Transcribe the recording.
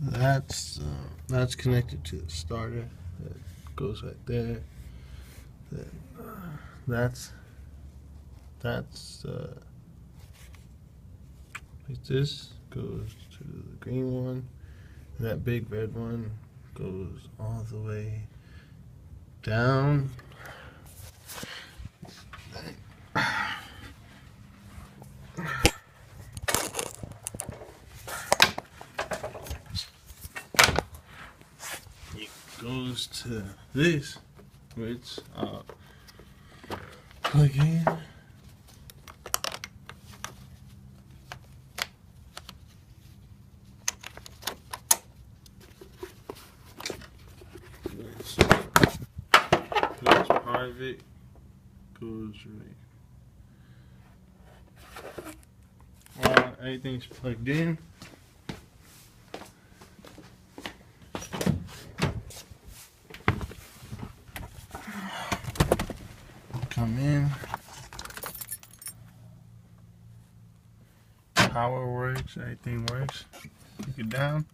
That's connected to the starter. That goes right there. Then that's like this goes to the green one. And that big red one goes all the way down. It goes to this, which I'll plug in. So, this part of it goes right. While everything's plugged in, come in. Power works, everything works. Take it down.